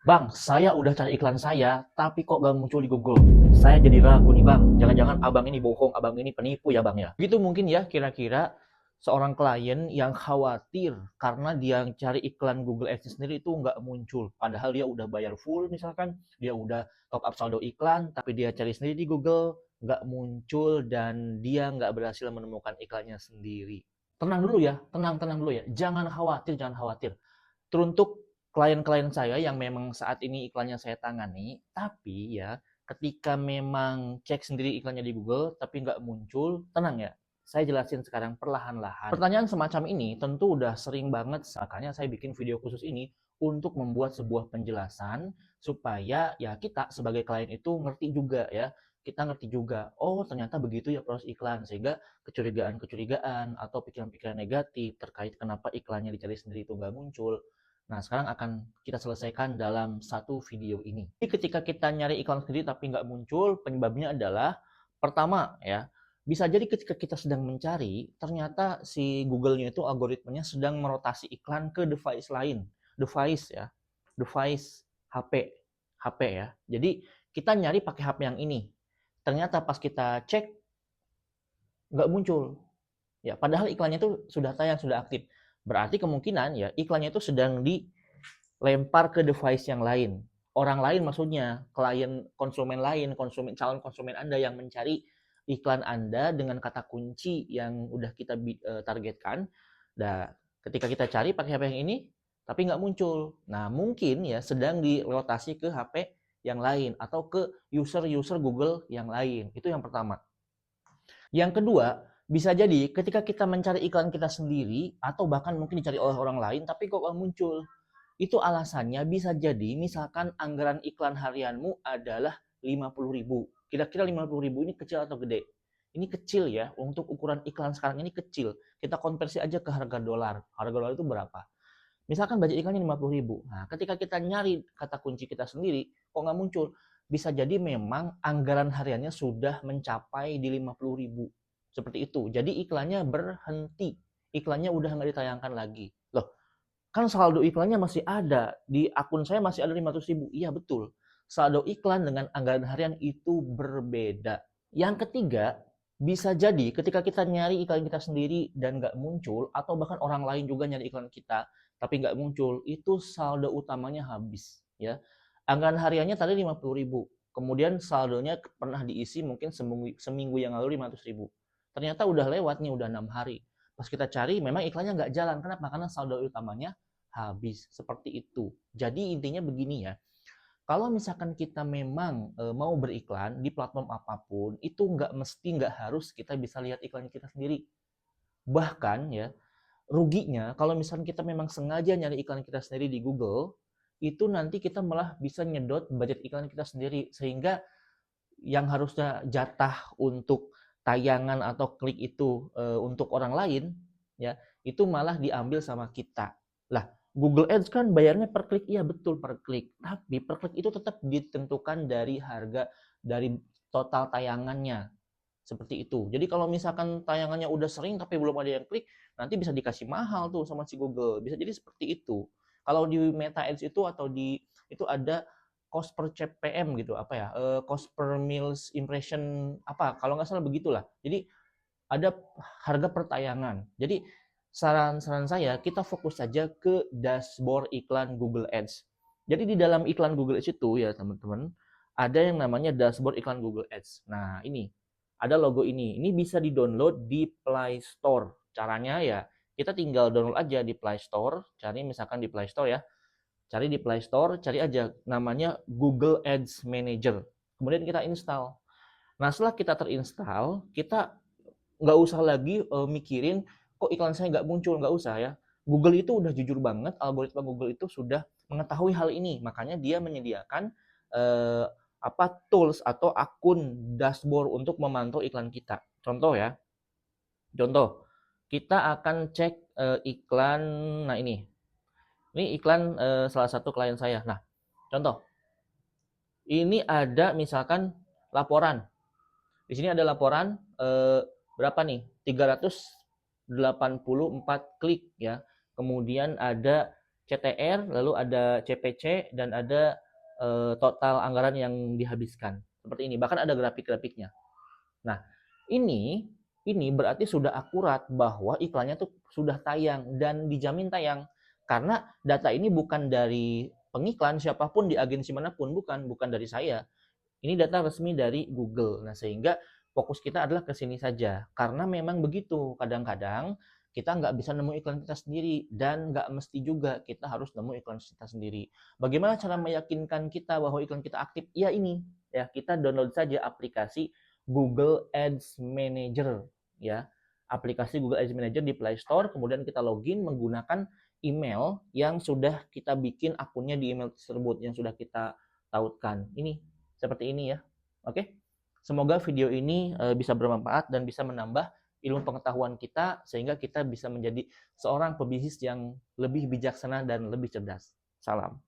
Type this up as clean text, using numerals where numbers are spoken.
Bang, saya udah cari iklan saya, tapi kok gak muncul di Google. Saya jadi ragu nih bang, jangan-jangan abang ini bohong, abang ini penipu ya bang ya. Gitu mungkin ya kira-kira seorang klien yang khawatir karena dia cari iklan Google Ads sendiri itu nggak muncul. Padahal dia udah bayar full misalkan, dia udah top up saldo iklan, tapi dia cari sendiri di Google, nggak muncul dan dia nggak berhasil menemukan iklannya sendiri. Tenang dulu ya, tenang dulu ya. Jangan khawatir, jangan khawatir. Teruntuk klien-klien saya yang memang saat ini iklannya saya tangani, tapi ya ketika memang cek sendiri iklannya di Google tapi nggak muncul, tenang ya. Saya jelasin sekarang perlahan-lahan. Pertanyaan semacam ini tentu udah sering banget, makanya saya bikin video khusus ini untuk membuat sebuah penjelasan supaya ya kita sebagai klien itu ngerti juga ya. Kita ngerti juga, oh ternyata begitu ya proses iklan, sehingga kecurigaan-kecurigaan atau pikiran-pikiran negatif terkait kenapa iklannya dicari sendiri itu nggak muncul. Nah, sekarang akan kita selesaikan dalam satu video ini. Jadi ketika kita nyari iklan sendiri tapi nggak muncul, penyebabnya adalah pertama ya, bisa jadi ketika kita sedang mencari, ternyata si Google-nya itu algoritmanya sedang merotasi iklan ke device lain. Device ya, device HP, HP ya. Jadi kita nyari pakai HP yang ini. Ternyata pas kita cek nggak muncul. Ya, padahal iklannya itu sudah tayang, sudah aktif. Berarti kemungkinan ya iklannya itu sedang dilempar ke device yang lain. Orang lain maksudnya, klien konsumen lain, calon konsumen Anda yang mencari iklan Anda dengan kata kunci yang udah kita targetkan. Nah, ketika kita cari pakai HP yang ini, tapi nggak muncul. Nah, mungkin ya sedang dirotasi ke HP yang lain atau ke user-user Google yang lain. Itu yang pertama. Yang kedua, bisa jadi ketika kita mencari iklan kita sendiri atau bahkan mungkin dicari oleh orang lain tapi kok nggak muncul. Itu alasannya bisa jadi misalkan anggaran iklan harianmu adalah 50.000. Kira-kira 50.000 ini kecil atau gede? Ini kecil ya, untuk ukuran iklan sekarang ini kecil. Kita konversi aja ke harga dolar. Harga dolar itu berapa? Misalkan budget iklannya 50.000. Nah, ketika kita nyari kata kunci kita sendiri, kok nggak muncul? Bisa jadi memang anggaran hariannya sudah mencapai di 50.000. Seperti itu. Jadi iklannya berhenti. Iklannya udah nggak ditayangkan lagi. Loh, kan saldo iklannya masih ada. Di akun saya masih ada 500.000. Iya betul. Saldo iklan dengan anggaran harian itu berbeda. Yang ketiga, bisa jadi ketika kita nyari iklan kita sendiri dan nggak muncul, atau bahkan orang lain juga nyari iklan kita, tapi nggak muncul, itu saldo utamanya habis. Ya, anggaran hariannya tadi 50.000. Kemudian saldonya pernah diisi mungkin seminggu yang lalu 500.000. Ternyata udah lewat nih, udah 6 hari. Pas kita cari, memang iklannya nggak jalan. Kenapa? Karena saldo utamanya habis. Seperti itu. Jadi intinya begini ya, kalau misalkan kita memang mau beriklan di platform apapun, itu nggak harus kita bisa lihat iklan kita sendiri. Bahkan ya, ruginya kalau misalkan kita memang sengaja nyari iklan kita sendiri di Google, itu nanti kita malah bisa nyedot budget iklan kita sendiri. Sehingga yang harusnya jatah untuk tayangan atau klik itu untuk orang lain, ya itu malah diambil sama kita. Lah, Google Ads kan bayarnya per klik, iya betul per klik. Tapi per klik itu tetap ditentukan dari harga dari total tayangannya. Seperti itu. Jadi kalau misalkan tayangannya udah sering tapi belum ada yang klik, nanti bisa dikasih mahal tuh sama si Google. Bisa jadi seperti itu. Kalau di Meta Ads itu atau di itu ada cost per CPM gitu, apa ya? Cost per meals impression apa? Kalau nggak salah begitulah. Jadi ada harga per tayangan. Jadi saran-saran saya kita fokus saja ke dashboard iklan Google Ads. Jadi di dalam iklan Google Ads itu ya teman-teman, ada yang namanya dashboard iklan Google Ads. Nah, ini ada logo ini. Ini bisa di-download di Play Store. Caranya ya kita tinggal download aja di Play Store, cari misalkan di Play Store ya. Cari di Play Store, cari aja namanya Google Ads Manager. Kemudian kita install. Nah, setelah kita terinstall, kita nggak usah lagi mikirin kok iklan saya nggak muncul, nggak usah ya. Google itu udah jujur banget, algoritma Google itu sudah mengetahui hal ini, makanya dia menyediakan eh, apa tools atau akun dashboard untuk memantau iklan kita. Contoh ya, contoh kita akan cek iklan, nah ini iklan salah satu klien saya. Nah, contoh ini ada misalkan laporan. Di sini ada laporan berapa nih? 384 klik ya. Kemudian ada CTR, lalu ada CPC, dan ada total anggaran yang dihabiskan. Seperti ini, bahkan ada grafik-grafiknya. Nah, ini berarti sudah akurat bahwa iklannya tuh sudah tayang dan dijamin tayang. Karena data ini bukan dari pengiklan siapapun di agensi manapun, bukan dari saya. Ini data resmi dari Google. Nah, sehingga fokus kita adalah ke sini saja. Karena memang begitu, kadang-kadang kita nggak bisa nemu iklan kita sendiri, dan nggak mesti juga kita harus nemu iklan kita sendiri. Bagaimana cara meyakinkan kita bahwa iklan kita aktif? Ya ini, ya kita download saja aplikasi Google Ads Manager, ya. Aplikasi Google Ads Manager di Play Store, kemudian kita login menggunakan email yang sudah kita bikin akunnya di email tersebut, yang sudah kita tautkan. Ini seperti ini ya. Oke. Semoga video ini bisa bermanfaat dan bisa menambah ilmu pengetahuan kita sehingga kita bisa menjadi seorang pebisnis yang lebih bijaksana dan lebih cerdas. Salam.